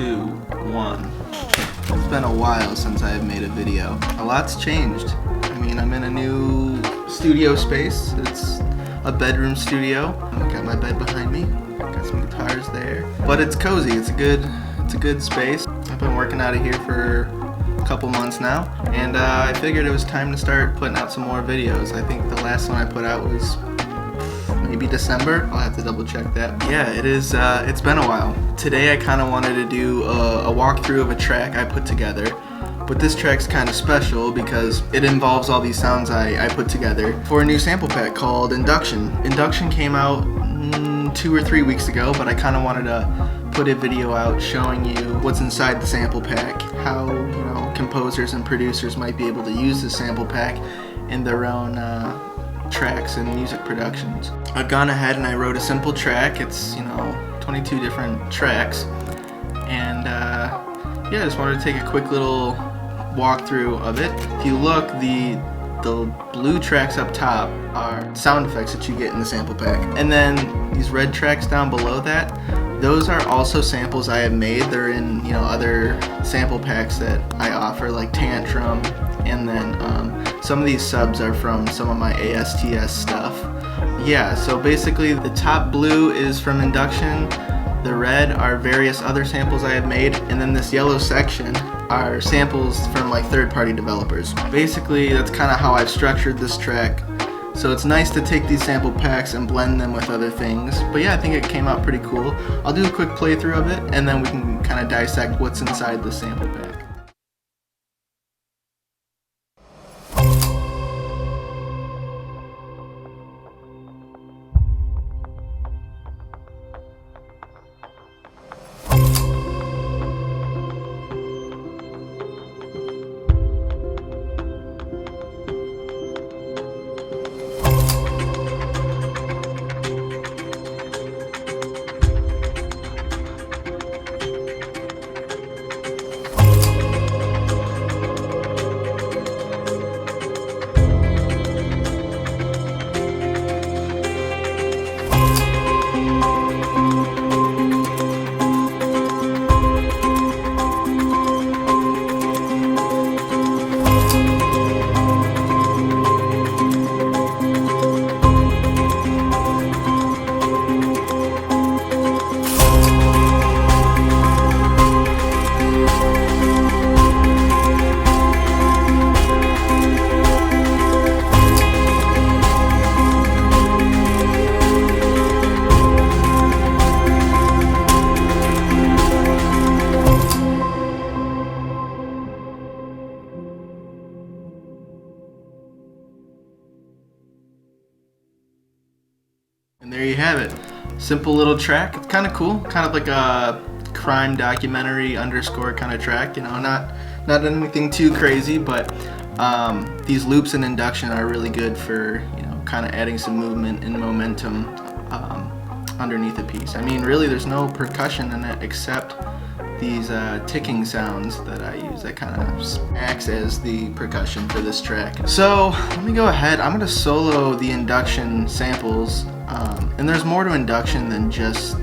2, 1. It's been a while since I've made a video. A lot's changed. I mean, I'm in a new studio space. It's a bedroom studio. I've got my bed behind me. Got some guitars there. But it's cozy. It's a good space. I've been working out of here for a couple months now, and I figured it was time to start putting out some more videos. I think the last one I put out was maybe December. I'll have to double check that. Yeah, it is. It's been a while. Today I kind of wanted to do a walkthrough of a track I put together, but this track's kind of special because it involves all these sounds I put together for a new sample pack called Induction. Induction came out 2 or 3 weeks ago, but I kind of wanted to put a video out showing you what's inside the sample pack, how composers and producers might be able to use this sample pack in their own tracks and music productions. I've gone ahead and I wrote a simple track. It's 22 different tracks, and yeah, I just wanted to take a quick little walkthrough of it. If you look, the blue tracks up top are sound effects that you get in the sample pack, and then these red tracks down below that, those are also samples I have made. They're in other sample packs that I offer, like Tantrum, and then some of these subs are from some of my ASTS stuff. Yeah, so basically the top blue is from Induction, the red are various other samples I have made, and then this yellow section are samples from like third-party developers. Basically, that's kind of how I've structured this track. So it's nice to take these sample packs and blend them with other things. But yeah, I think it came out pretty cool. I'll do a quick playthrough of it, and then we can kind of dissect what's inside the sample pack. And there you have it. Simple little track. It's kind of cool. Kind of like a crime documentary underscore kind of track. Not anything too crazy, but these loops in Induction are really good for kind of adding some movement and momentum underneath a piece. I mean, really, there's no percussion in it except these ticking sounds that I use that kind of acts as the percussion for this track. So let me go ahead. I'm going to solo the Induction samples, and there's more to Induction than just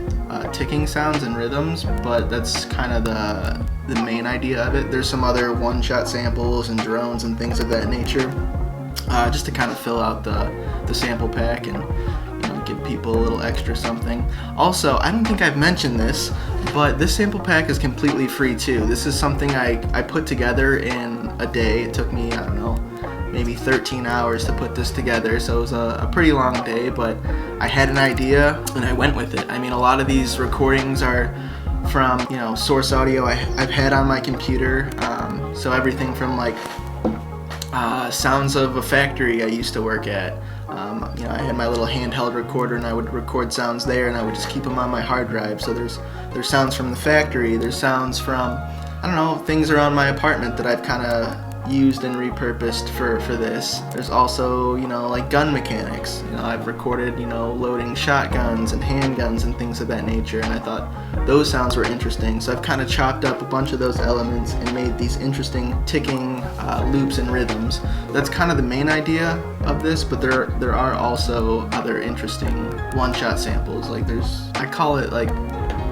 ticking sounds and rhythms, but that's kind of the main idea of it. There's some other one-shot samples and drones and things of that nature, just to kind of fill out the sample pack and give people a little extra something. Also, I don't think I've mentioned this, but this sample pack is completely free too. This is something I put together in a day. It took me, I don't know, maybe 13 hours to put this together, so it was a pretty long day, but I had an idea and I went with it. I mean, a lot of these recordings are from source audio I've had on my computer, so everything from like sounds of a factory I used to work at. I had my little handheld recorder and I would record sounds there, and I would just keep them on my hard drive. So there's sounds from the factory, there's sounds from, I don't know, things around my apartment that I've kind of used and repurposed for this. There's also, like gun mechanics. I've recorded, loading shotguns and handguns and things of that nature, and I thought those sounds were interesting. So I've kind of chopped up a bunch of those elements and made these interesting ticking loops and rhythms. That's kind of the main idea of this, but there are also other interesting one-shot samples. Like I call it like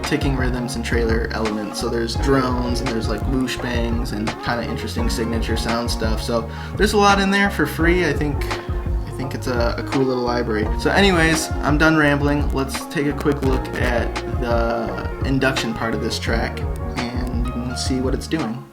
ticking rhythms and trailer elements. So there's drones and there's like whoosh bangs and kind of interesting signature sound stuff. So there's a lot in there for free. I think it's a cool little library. So anyways, I'm done rambling. Let's take a quick look at the induction part of this track and you can see what it's doing.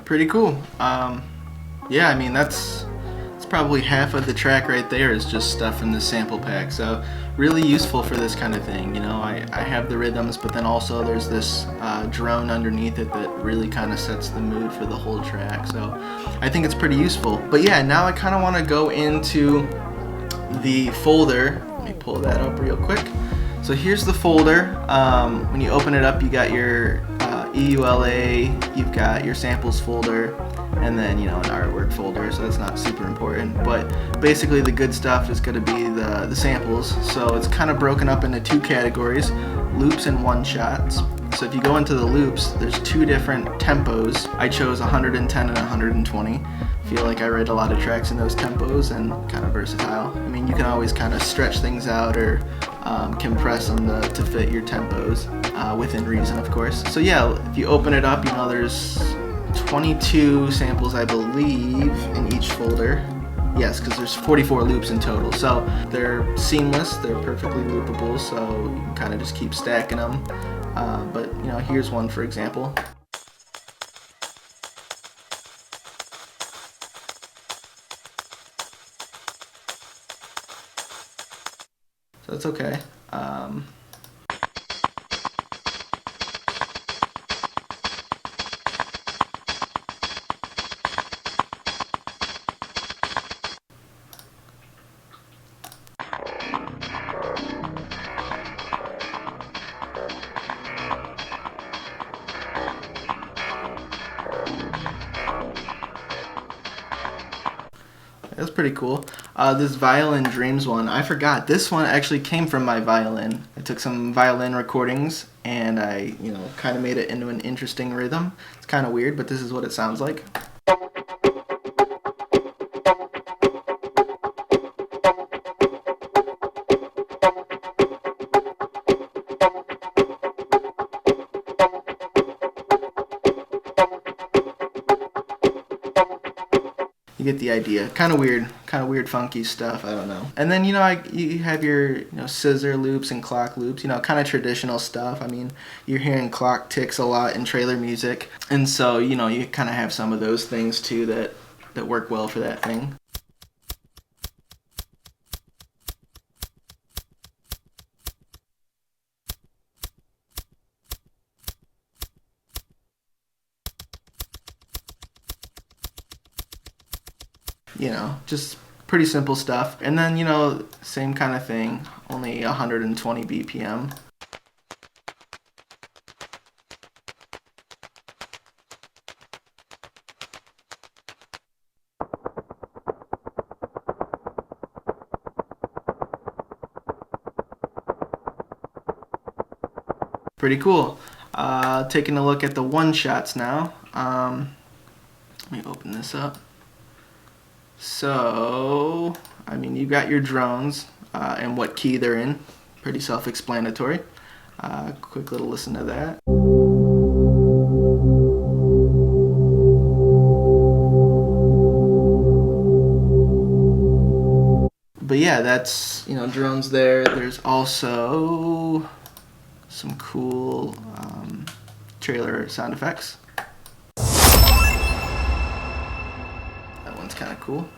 Pretty cool. Yeah, I mean that's probably half of the track right there is just stuff in the sample pack. So really useful for this kind of thing. You know, I have the rhythms, but then also there's this drone underneath it that really kind of sets the mood for the whole track. So I think it's pretty useful. But yeah, now I kind of want to go into the folder. Let me pull that up real quick. So here's the folder. When you open it up, you got your EULA, you've got your samples folder, and then an artwork folder, so that's not super important. But basically the good stuff is going to be the samples. So it's kind of broken up into two categories, loops and one-shots. So if you go into the loops, there's two different tempos. I chose 110 and 120. I feel like I write a lot of tracks in those tempos and kind of versatile. I mean, you can always kind of stretch things out or compress them to fit your tempos within reason, of course. So yeah, if you open it up, there's 22 samples, I believe, in each folder. Yes, because there's 44 loops in total. So they're seamless, they're perfectly loopable, so you can kind of just keep stacking them. But here's one for example. So that's okay. That's pretty cool. This Violin Dreams one, I forgot. This one actually came from my violin. I took some violin recordings and I, kind of made it into an interesting rhythm. It's kind of weird, but this is what it sounds like. You get the idea. Kind of weird funky stuff, I don't know. And then you have your scissor loops and clock loops, kind of traditional stuff. I mean, you're hearing clock ticks a lot in trailer music, and so you kind of have some of those things too that work well for that thing. Just pretty simple stuff. And then, same kind of thing, only 120 BPM. Pretty cool. Taking a look at the one-shots now. Let me open this up. So, I mean, you got your drones and what key they're in. Pretty self-explanatory. Quick little listen to that. But yeah, that's, you know, drones there. There's also some cool trailer sound effects. That one's kind of cool.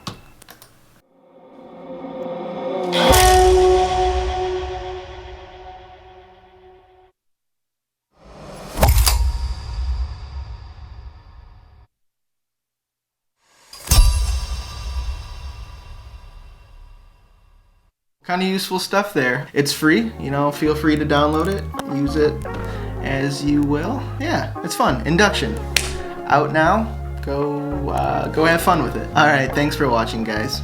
Kind of useful stuff there. It's free, you know, feel free to download it, use it as you will. Yeah, it's fun. Induction. Out now. Go have fun with it. All right, thanks for watching, guys.